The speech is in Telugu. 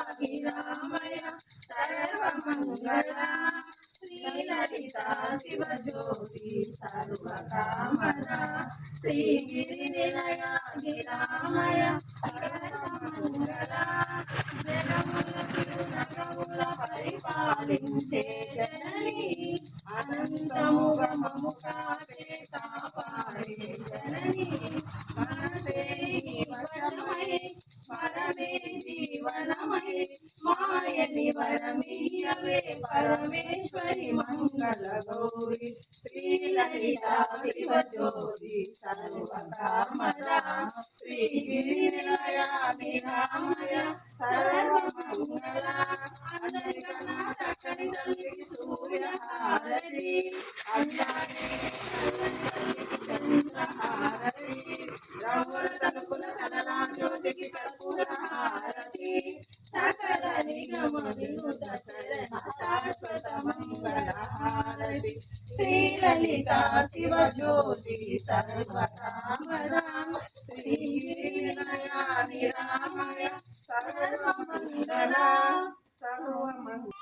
శ్రీగిరిరామయ సర్వమంగళ శ్రీలలిత శివజ్యోతి సర్వకామద శ్రీగిరినిలయ గిరామయ సర్వమంగళ జనముల పరిపాలించే జనని అనంతముగా మము కాపే కాపాడే జనని మనసే వశమై స్మరమే జీవనమై మాయని వరమీయవే పరమేశ్వరి మంగళ గౌరి శ్రీలలిత శివజ్యోతి సర్వకామద శ్రీగిరినిలయ నిరామయ సర్వమంగళ చక్కని తల్లికి సూర్యహారతి అజ్ఞానే చంద్రహారతి రౌర తలుపుల కలలా జ్యోతికి కర్పూరహారతి సకల నిగమ వినుత చరణ శాశ్వత మంగళహారతి శ్రీలలిత శివజ్యోతి సర్వకామద శ్రీగిరినిలయ నిరామయ సర్వమంగళ సర్వమంగళ